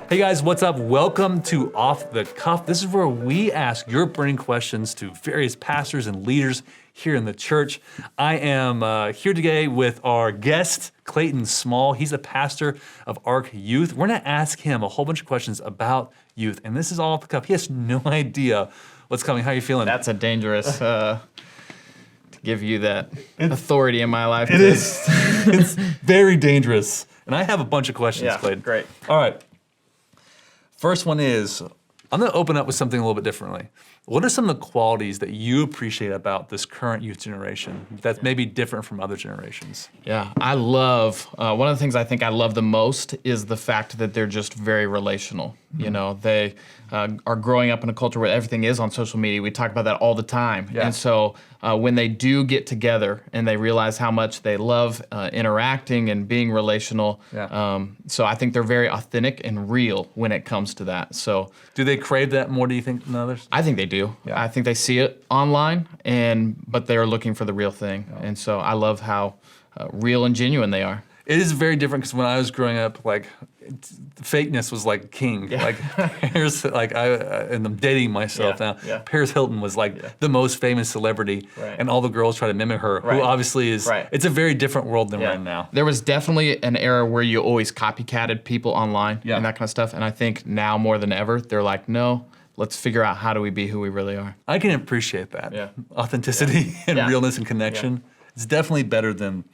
Hey guys, what's up? Welcome to Off the Cuff. This is where we ask your burning questions to various pastors and leaders here in the church. I am here today with our guest, Clayton Small. He's the pastor of Ark Youth. We're gonna ask him a whole bunch of questions about youth, and this is all off the cuff. He has no idea what's coming. How are you feeling? That's a dangerous, to give you that authority in my life. It is. It's very dangerous. And I have a bunch of questions, Clayton. Great. All right. First one is, I'm gonna open up with something a little bit differently. What are some of the qualities that you appreciate about this current youth generation that's maybe different from other generations? Yeah, I love, one of the things I think I love the most is the fact that they're just very relational. Mm-hmm. You know, they are growing up in a culture where everything is on social media. We talk about that all the time. Yeah. And so when they do get together and they realize how much they love interacting and being relational, so I think they're very authentic and real when it comes to that. So, do they crave that more, do you think, than others? I think they do. Yeah. I think they see it online, but they're looking for the real thing. Yeah. And so I love how real and genuine they are. It is very different because when I was growing up, like, fakeness was like king. Yeah. Like, Paris, like and I'm dating myself now. Yeah. Paris Hilton was like the most famous celebrity, and all the girls try to mimic her, who obviously is, it's a very different world than we're in now. There was definitely an era where you always copycatted people online and that kind of stuff. And I think now more than ever, they're like, no, let's figure out how do we be who we really are. I can appreciate that. Yeah. Authenticity and realness and connection. Yeah. It's definitely better than,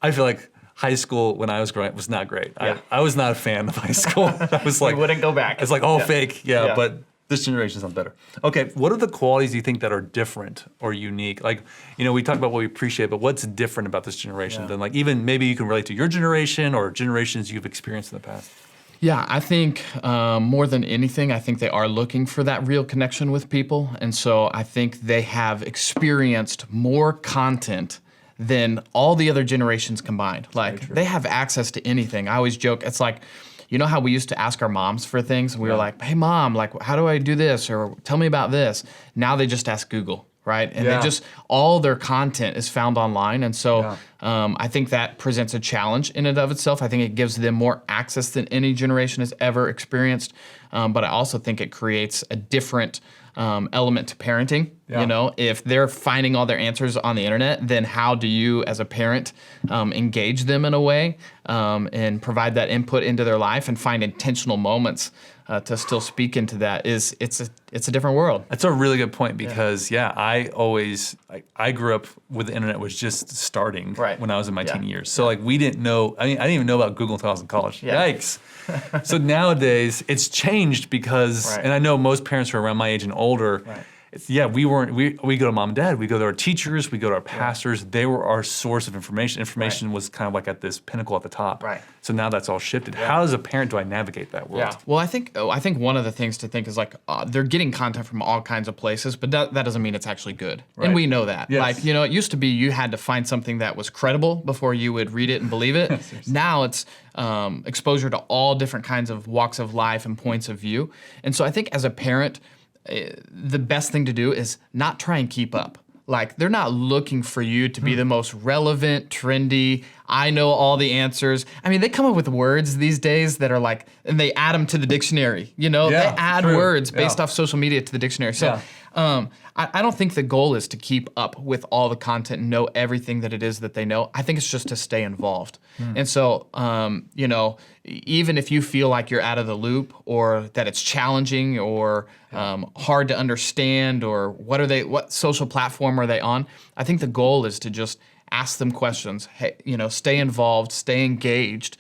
I feel like, high school when I was growing up was not great. Yeah. I was not a fan of high school. I was like, we wouldn't go back. It's like all fake, but this generation sounds better. Okay, what are the qualities you think that are different or unique? Like, you know, we talk about what we appreciate, but what's different about this generation than like even maybe you can relate to your generation or generations you've experienced in the past? Yeah, I think more than anything, I think they are looking for that real connection with people. And so I think they have experienced more content than all the other generations combined. Like, they have access to anything. I always joke, it's like, you know how we used to ask our moms for things? We were like, hey mom, like, how do I do this? Or tell me about this. Now they just ask Google, right? And they just, all their content is found online. And so I think that presents a challenge in and of itself. I think it gives them more access than any generation has ever experienced. But I also think it creates a different element to parenting. You know, if they're finding all their answers on the internet, then how do you as a parent engage them in a way and provide that input into their life and find intentional moments to still speak into that? It's a different world. That's a really good point because I grew up with the internet was just starting when I was in my teen years. So like we didn't know, I didn't even know about Google until I was in college. Yikes. So nowadays it's changed because, and I know most parents who are around my age and older, we go to mom and dad, we go to our teachers, we go to our pastors. They were our source of information. Information was kind of like at this pinnacle at the top. So now that's all shifted. How as a parent do I navigate that world? Well, I think one of the things to think is like they're getting content from all kinds of places, but that doesn't mean it's actually good. And we know that. Like, you know, it used to be you had to find something that was credible before you would read it and believe it. Now it's exposure to all different kinds of walks of life and points of view. And so I think as a parent, the best thing to do is not try and keep up. Like, they're not looking for you to be the most relevant, trendy, I know all the answers. I mean, they come up with words these days that are like, and they add them to the dictionary, you know? They add words based off social media to the dictionary. So I don't think the goal is to keep up with all the content and know everything that it is that they know. I think it's just to stay involved. And so, you know, even if you feel like you're out of the loop or that it's challenging or hard to understand or what social platform are they on, I think the goal is to just ask them questions, hey, you know, stay involved, stay engaged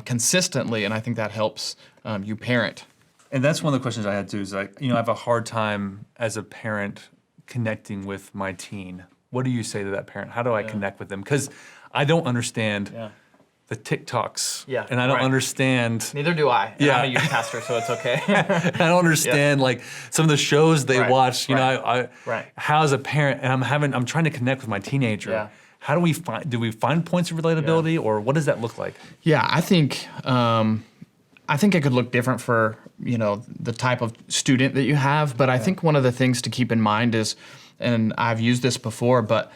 consistently, and I think that helps you parent. And that's one of the questions I had too, is like, you know, I have a hard time as a parent connecting with my teen. What do you say to that parent? How do I connect with them? Because I don't understand the TikToks. And I don't understand. Neither do I. And I'm a youth pastor, so it's okay. I don't understand like some of the shows they watch. You know, how as a parent, and I'm trying to connect with my teenager. How do we find points of relatability, or what does that look like? Yeah, I think it could look different for, you know, the type of student that you have, but I think one of the things to keep in mind is, and I've used this before, but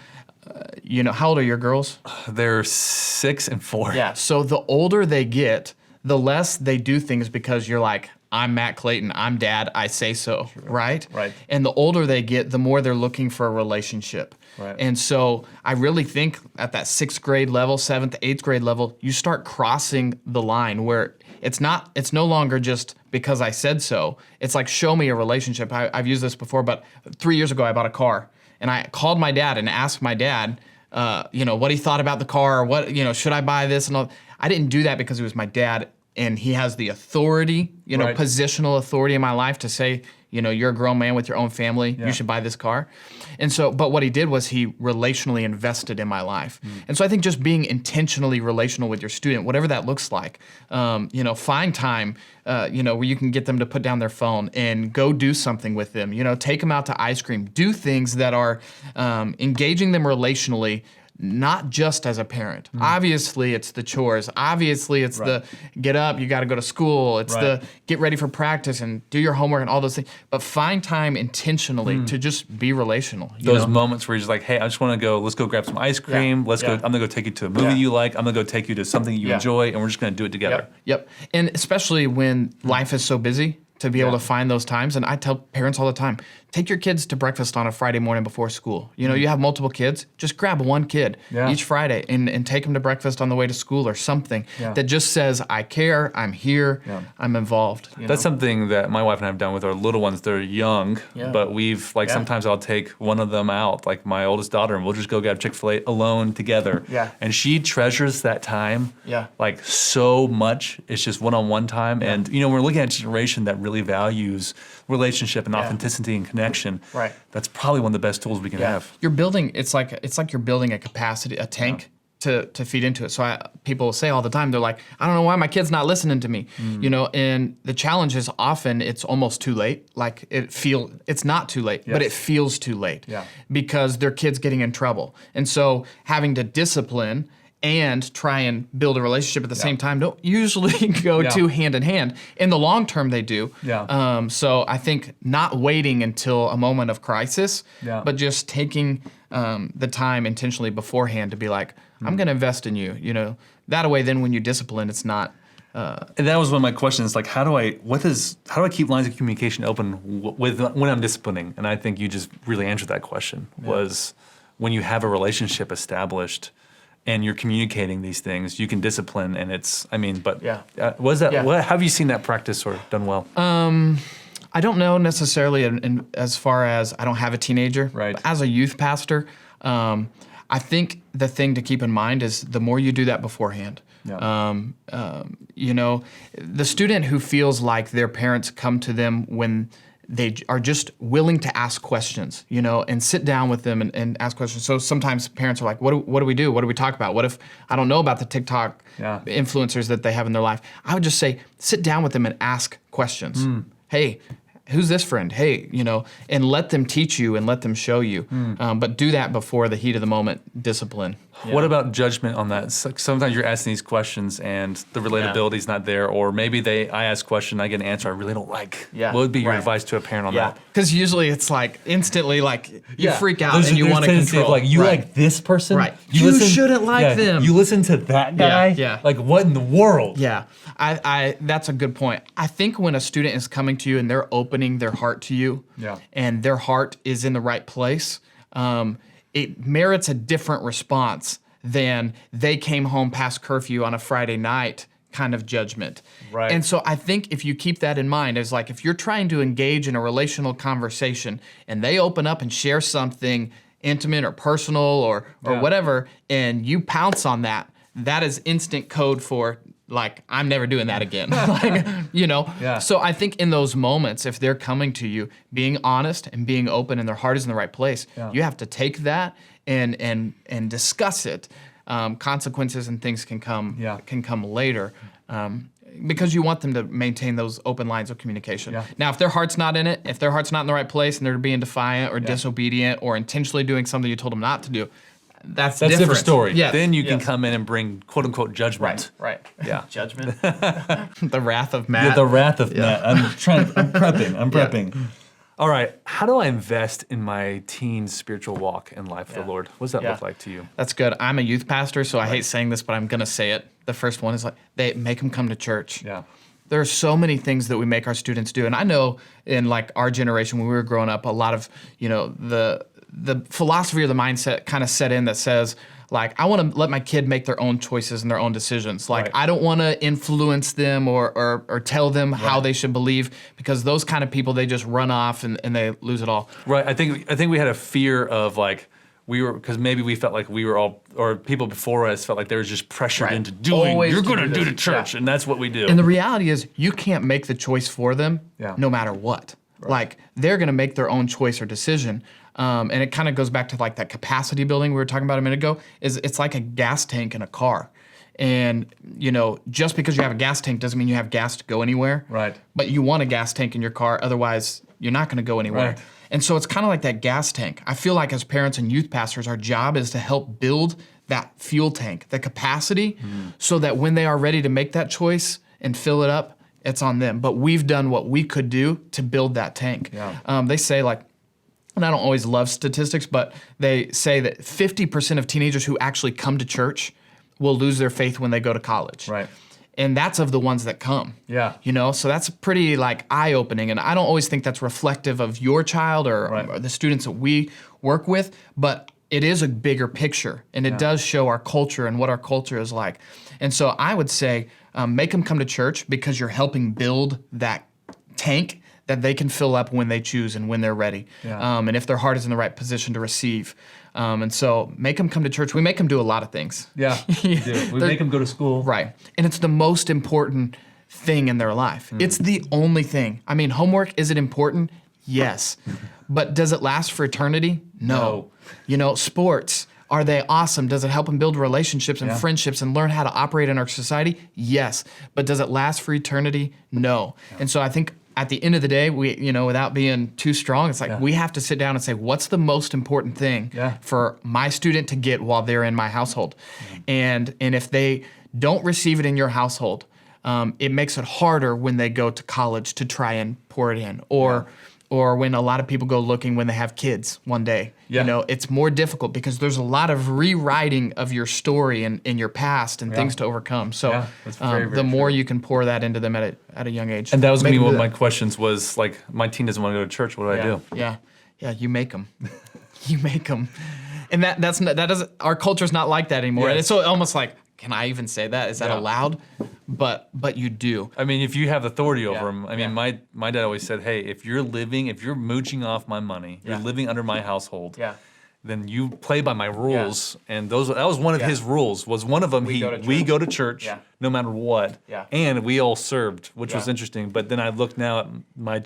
you know, how old are your girls? They're 6 and 4. Yeah, so the older they get, the less they do things because you're like, I'm Matt Clayton, I'm dad, I say so, right? Right. And the older they get, the more they're looking for a relationship. Right. And so I really think at that 6th grade level, 7th, 8th grade level, you start crossing the line where it's no longer just because I said so. It's like, show me a relationship. I've used this before, but 3 years ago I bought a car and I called my dad and asked my dad, what he thought about the car, what, should I buy this and all. I didn't do that because he was my dad and he has the authority, Right. positional authority in my life to say, you're a grown man with your own family, you should buy this car. And so, but what he did was he relationally invested in my life. And so I think just being intentionally relational with your student, whatever that looks like, find time, where you can get them to put down their phone and go do something with them, take them out to ice cream, do things that are engaging them relationally, not just as a parent. Obviously, it's the chores. Obviously, it's the get up, you got to go to school. It's the get ready for practice and do your homework and all those things. But find time intentionally to just be relational. Those moments where you're just like, hey, I just want to go, let's go grab some ice cream. Let's go, I'm going to go take you to a movie you like. I'm going to go take you to something you enjoy, and we're just going to do it together. Yep. And especially when life is so busy, to be able to find those times. And I tell parents all the time, take your kids to breakfast on a Friday morning before school. You have multiple kids, just grab one kid each Friday and take them to breakfast on the way to school or something that just says, I care, I'm here, I'm involved. That's something that my wife and I have done with our little ones. They're young, but we've, sometimes I'll take one of them out, like my oldest daughter, and we'll just go grab Chick-fil-A alone together. And she treasures that time like so much. It's just one-on-one time. And, we're looking at a generation that really values relationship and authenticity and connection. Right. That's probably one of the best tools we can have. You're building, it's like you're building a capacity, a tank to feed into it. So people say all the time, they're like, I don't know why my kid's not listening to me. And the challenge is often it's almost too late. Like it's not too late, but it feels too late because their kid's getting in trouble. And so having to discipline and try and build a relationship at the same time don't usually go too hand in hand. In the long term, they do. So I think not waiting until a moment of crisis, but just taking the time intentionally beforehand to be like, I'm going to invest in you. That way, then when you discipline, it's not. And that was one of my questions. Like, how do I keep lines of communication open when I'm disciplining? And I think you just really answered that question. Was when you have a relationship established and you're communicating these things, you can discipline, and what have you seen that practice or done well? I don't know necessarily in as far as I don't have a teenager. Right. But as a youth pastor, I think the thing to keep in mind is the more you do that beforehand. The student who feels like their parents come to them when they are just willing to ask questions, and sit down with them and ask questions. So sometimes parents are like, what do we do? What do we talk about? What if I don't know about the TikTok influencers that they have in their life? I would just say, sit down with them and ask questions. Hey, who's this friend? Hey, and let them teach you and let them show you. But do that before the heat of the moment, discipline. What about judgment on that? Sometimes you're asking these questions and the relatability is not there, or maybe I ask a question, I get an answer I really don't like. What would be your advice to a parent on that? Because usually it's like instantly like you freak out and you want to control. Like, you like this person? Right. You shouldn't like them. You listen to that guy? Yeah. Like, what in the world? Yeah. That's a good point. I think when a student is coming to you and they're opening their heart to you and their heart is in the right place, it merits a different response than they came home past curfew on a Friday night kind of judgment. Right. And so I think if you keep that in mind, it's like if you're trying to engage in a relational conversation and they open up and share something intimate or personal or whatever, and you pounce on that, that is instant code for like, I'm never doing that again. So I think in those moments, if they're coming to you, being honest and being open and their heart is in the right place, you have to take that and discuss it. Consequences and things can come later. Because you want them to maintain those open lines of communication. Now, if their heart's not in it, if their heart's not in the right place and they're being defiant or disobedient or intentionally doing something you told them not to do, that's a different story. Yes. Then you can come in and bring quote unquote judgment. Right. Yeah. Judgment. The wrath of Matt. Yeah, the wrath of Matt. I'm prepping. All right, how do I invest in my teen's spiritual walk and life with the Lord? What does that look like to you? That's good. I'm a youth pastor, so I hate saying this, but I'm going to say it. The first one is like, they make them come to church. Yeah. There are so many things that we make our students do. And I know in like our generation when we were growing up, a lot of, the philosophy or the mindset kind of set in that says, like, I want to let my kid make their own choices and their own decisions. Like, I don't want to influence them or tell them how they should believe, because those kind of people, they just run off and they lose it all. Right. I think we had a fear of like, because maybe we felt like we were all, or people before us felt like they were just pressured into doing, you're going to do the church, and that's what we do. And the reality is you can't make the choice for them no matter what. Right. Like, they're going to make their own choice or decision. And it kind of goes back to like that capacity building we were talking about a minute ago. It's like a gas tank in a car. And, just because you have a gas tank doesn't mean you have gas to go anywhere. Right. But you want a gas tank in your car, otherwise you're not going to go anywhere. Right. And so it's kind of like that gas tank. I feel like as parents and youth pastors, our job is to help build that fuel tank, the capacity, so that when they are ready to make that choice and fill it up, it's on them. But we've done what we could do to build that tank. Yeah. They say, like, and I don't always love statistics, but they say that 50% of teenagers who actually come to church will lose their faith when they go to college. Right. And that's of the ones that come. Yeah. So that's pretty like eye-opening. And I don't always think that's reflective of your child or the students that we work with, but it is a bigger picture, and it does show our culture and what our culture is like. And so I would say make them come to church, because you're helping build that tank that they can fill up when they choose and when they're ready. Yeah. And if their heart is in the right position to receive. And so make them come to church. We make them do a lot of things. Yeah, we do. We make them go to school. Right. And it's the most important thing in their life. It's the only thing. I mean, homework, is it important? Yes. But does it last for eternity? No. Sports, are they awesome? Does it help them build relationships and friendships and learn how to operate in our society? Yes. But does it last for eternity? No. Yeah. And so I think at the end of the day, we, without being too strong, it's like we have to sit down and say, what's the most important thing for my student to get while they're in my household? And if they don't receive it in your household, it makes it harder when they go to college to try and pour it in, or when a lot of people go looking when they have kids one day. Yeah. It's more difficult because there's a lot of rewriting of your story and in your past and things to overcome. So that's very the more you can pour that into them at a young age. And that was going to be one of my questions was, like, my teen doesn't want to go to church. What do I do? Yeah, you make them. You make them. And that doesn't, our culture's not like that anymore. Yes. And it's so almost like, can I even say that? Is that allowed? But you do. I mean, if you have authority over them. I mean, my dad always said, hey, if you're mooching off my money, you're living under my household, then you play by my rules. Yeah. And that was one of his rules. Was one of them, we go to church no matter what. Yeah. And we all served, which was interesting. But then I look now at my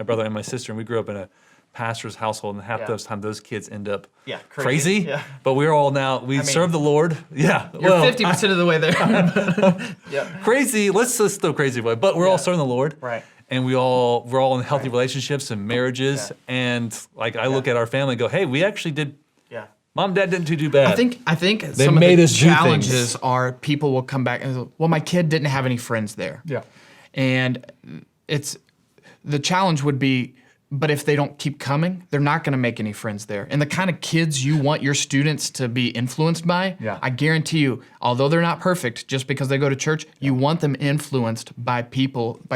brother and my sister, and we grew up in a pastor's household, and half those time those kids end up crazy. Yeah. But we're all now, serve the Lord. Yeah. You're 50% of the way there. Crazy. Let's just throw crazy away. But we're all serving the Lord. Right. And we're all in healthy relationships and marriages. Yeah. And like I look at our family and go, hey, we actually did. Yeah. Mom and Dad didn't do too bad. I think some of the challenges are people will come back and say, well, my kid didn't have any friends there. Yeah. And the challenge would be, but if they don't keep coming, they're not going to make any friends there. And the kind of kids you want your students to be influenced by, I guarantee you, although they're not perfect, just because they go to church, you want them influenced by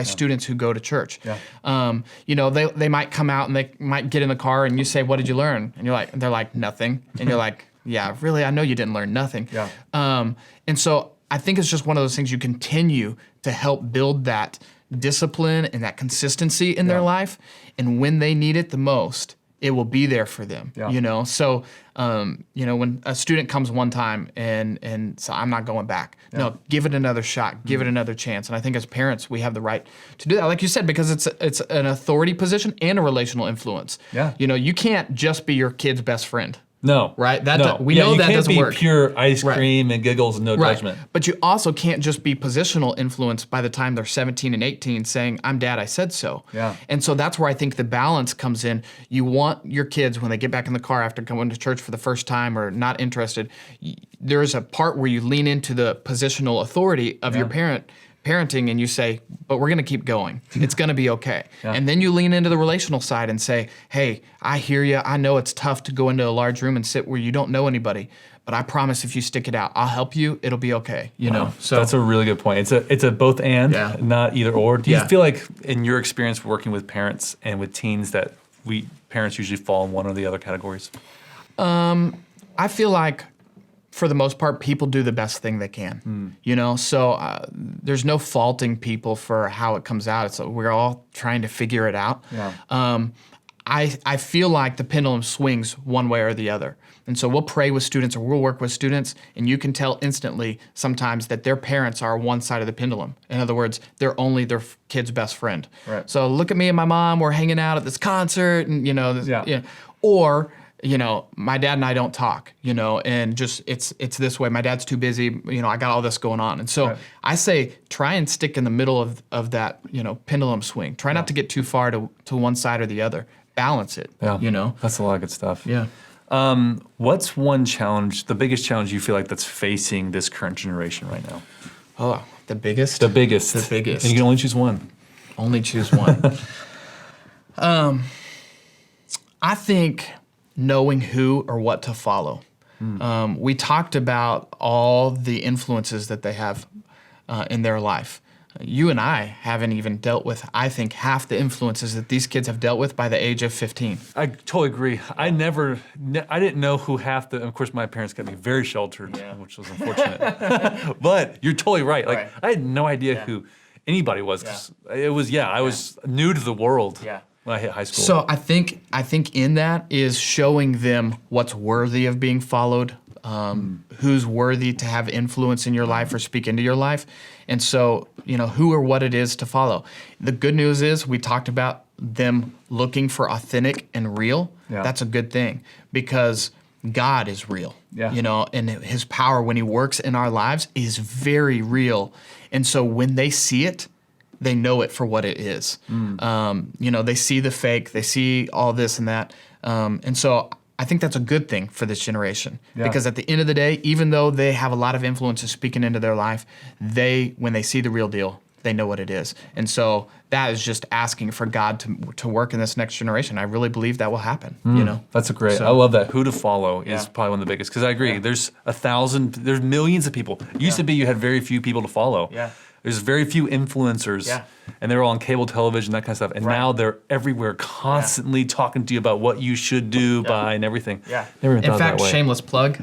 students who go to church. Yeah. They might come out and they might get in the car and you say, what did you learn? And they're like, nothing. And you're like, yeah, really, I know you didn't learn nothing. Yeah. And so I think it's just one of those things you continue to help build that discipline and that consistency in their life, and when they need it the most, it will be there for them. Yeah. So when a student comes one time and so I'm not going back. No, give it another shot, give it another chance. And I think as parents we have the right to do that, like you said, because it's an authority position and a relational influence. Yeah. You can't just be your kid's best friend. No. Right? We know that doesn't work. You can't be pure ice cream and giggles and no judgment. But you also can't just be positional influence by the time they're 17 and 18 saying, I'm Dad, I said so. Yeah. And so that's where I think the balance comes in. You want your kids, when they get back in the car after going to church for the first time or not interested, there is a part where you lean into the positional authority of your parent parenting and you say, but we're going to keep going. It's going to be okay. And then you lean into the relational side and say, hey, I hear you. I know it's tough to go into a large room and sit where you don't know anybody, but I promise if you stick it out, I'll help you. It'll be okay. You know. So that's a really good point. It's a both and, not either or. Do you feel like in your experience working with parents and with teens that parents usually fall in one or the other categories? I feel like, for the most part, people do the best thing they can, you know? So there's no faulting people for how it comes out. It's we're all trying to figure it out. I feel like the pendulum swings one way or the other. And so we'll pray with students or we'll work with students, and you can tell instantly sometimes that their parents are one side of the pendulum. In other words, they're only their kid's best friend. So look at me and my mom, we're hanging out at this concert, and you know, or you know, my dad and I don't talk, you know, and just it's this way. My dad's too busy, you know, I got all this going on. And so I say try and stick in the middle of that, you know, pendulum swing. Try not to get too far to one side or the other. Balance it, you know. That's a lot of good stuff. What's one challenge, the biggest challenge you feel like that's facing this current generation right now? Oh, the biggest? The biggest. The biggest. And you can only choose one. Only choose one. I think knowing who or what to follow. We talked about all the influences that they have in their life. You and I haven't even dealt with, I think, half the influences that these kids have dealt with by the age of 15. I totally agree. I didn't know who half of course my parents got me very sheltered, which was unfortunate. But you're totally right. Like I had no idea who anybody was. 'Cause it was, I was new to the world. When I hit high school. So I think in that is showing them what's worthy of being followed, who's worthy to have influence in your life or speak into your life. And so, you know, who or what it is to follow. The good news is we talked about them looking for authentic and real. That's a good thing because God is real, you know, and his power when he works in our lives is very real. And so when they see it, they know it for what it is. You know, they see the fake, they see all this and that. And so I think that's a good thing for this generation because at the end of the day, even though they have a lot of influences speaking into their life, when they see the real deal, they know what it is. And so that is just asking for God to work in this next generation. I really believe that will happen, you know? That's I love that. Who to follow is probably one of the biggest, because I agree. There's there's millions of people. It used to be you had very few people to follow. There's very few influencers, and they're all on cable television, that kind of stuff. And now they're everywhere, constantly talking to you about what you should do by and everything. In fact, shameless plug,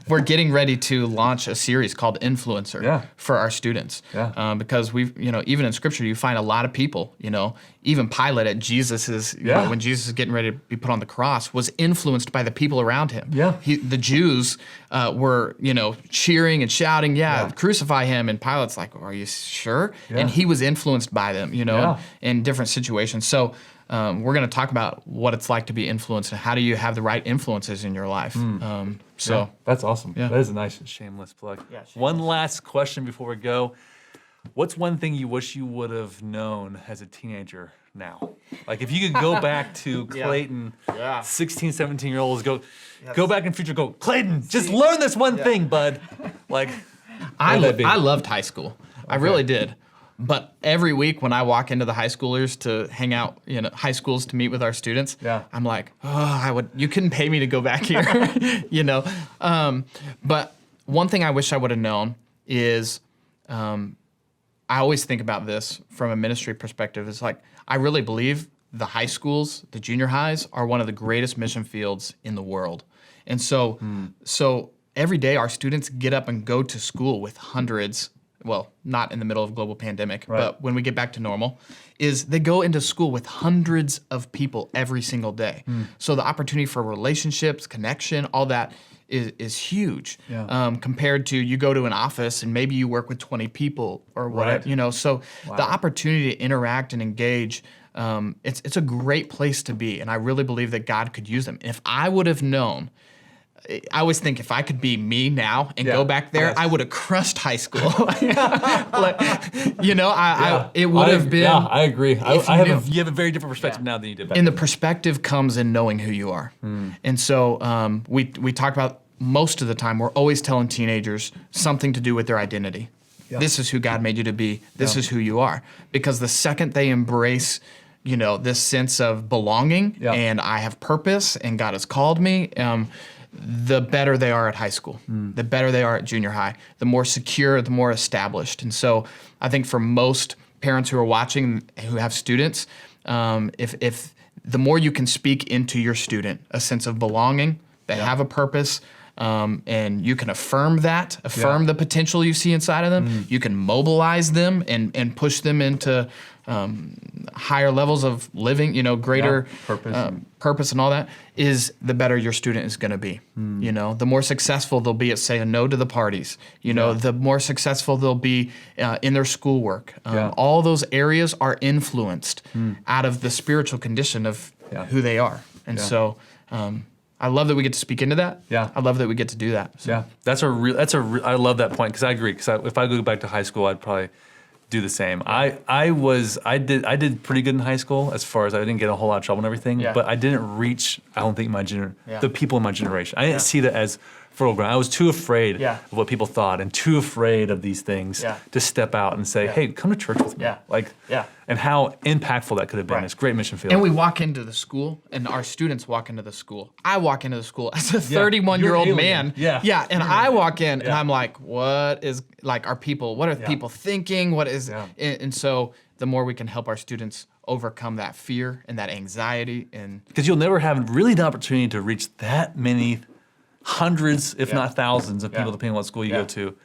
we're getting ready to launch a series called Influencer for our students. Because you know, even in Scripture, you find a lot of people, you know, even Pilate at Jesus's, you know, when Jesus is getting ready to be put on the cross, was influenced by the people around him. The Jews were, you know, cheering and shouting, crucify him. And Pilate's like, are you sure? And he was influenced by them, you know, in different situations. So we're going to talk about what it's like to be influenced and how do you have the right influences in your life. So that's awesome. That is a nice shameless plug. One last question before we go. What's one thing you wish you would have known as a teenager now? Like if you could go back to Clayton, 16, 17-year-olds, go back in future, go, Clayton, just learn this one thing, bud. Like, I loved high school. I really did. But every week when I walk into the high schoolers to hang out, you know, high schools to meet with our students, I'm like, you couldn't pay me to go back here, you know? But one thing I wish I would have known is, I always think about this from a ministry perspective. It's like, I really believe the high schools, the junior highs, are one of the greatest mission fields in the world. And so, every day our students get up and go to school with hundreds, well, not in the middle of global pandemic, but when we get back to normal, is they go into school with hundreds of people every single day. So the opportunity for relationships, connection, all that is huge compared to you go to an office and maybe you work with 20 people or whatever, you know. So the opportunity to interact and engage, it's a great place to be. And I really believe that God could use them. If I would have known, I always think if I could be me now and go back there, I would have crushed high school. Like, you know, it would have been. Yeah, I agree. You have a very different perspective now than you did back then. And the perspective comes in knowing who you are. And so we talk about most of the time, we're always telling teenagers something to do with their identity. This is who God made you to be. This is who you are. Because the second they embrace, this sense of belonging and I have purpose and God has called me, the better they are at high school, the better they are at junior high, the more secure, the more established. And so I think for most parents who are watching who have students, if the more you can speak into your student a sense of belonging, they have a purpose, and you can affirm the potential you see inside of them. You can mobilize them and push them into higher levels of living, greater purpose and all that, is the better your student is going to be. The more successful they'll be at saying no to the parties. The more successful they'll be in their schoolwork. All those areas are influenced out of the spiritual condition of who they are. And so I love that we get to speak into that. I love that we get to do that. So. I love that point, because I agree. Because if I go back to high school, I'd probably do the same. I did pretty good in high school, as far as I didn't get a whole lot of trouble and everything, but I didn't reach, I don't think, the people in my generation. I didn't see that as fertile ground. I was too afraid of what people thought, and too afraid of these things to step out and say, hey, come to church with me. And how impactful that could have been. It's great mission field. And we walk into the school, and our students walk into the school. I walk into the school as a 31-year-old man. And I walk in, and I'm like, what are the people thinking? What is, and so the more we can help our students overcome that fear and that anxiety. Because you'll never have really the opportunity to reach that many hundreds, if not thousands of people, depending on what school you go to,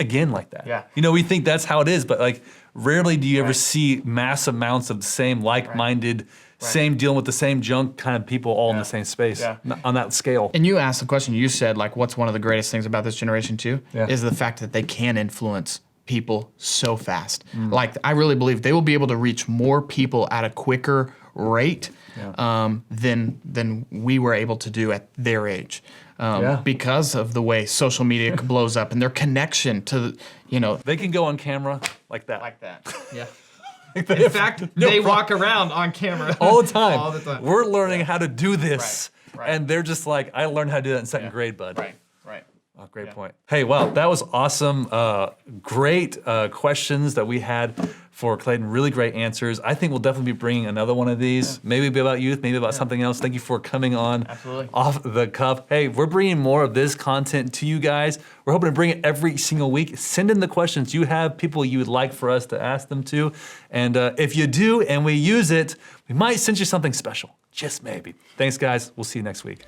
again like that. We think that's how it is, but rarely do you ever see mass amounts of the same like-minded, same dealing with the same junk kind of people all in the same space on that scale. And you asked the question, you said, what's one of the greatest things about this generation too? Is the fact that they can influence people so fast. I really believe they will be able to reach more people at a quicker rate than we were able to do at their age. Because of the way social media blows up and their connection to, They can go on camera like that. In fact, they walk around on camera all the time. All the time. We're learning how to do this. And they're just like, I learned how to do that in second grade, bud. Right. Oh, great point. Hey, wow, that was awesome. Great questions that we had for Clayton. Really great answers. I think we'll definitely be bringing another one of these. Maybe it'll be about youth, maybe about something else. Thank you for coming on Off the Cuff. Hey, we're bringing more of this content to you guys. We're hoping to bring it every single week. Send in the questions you have, people you would like for us to ask them to. And if you do and we use it, we might send you something special. Just maybe. Thanks, guys. We'll see you next week.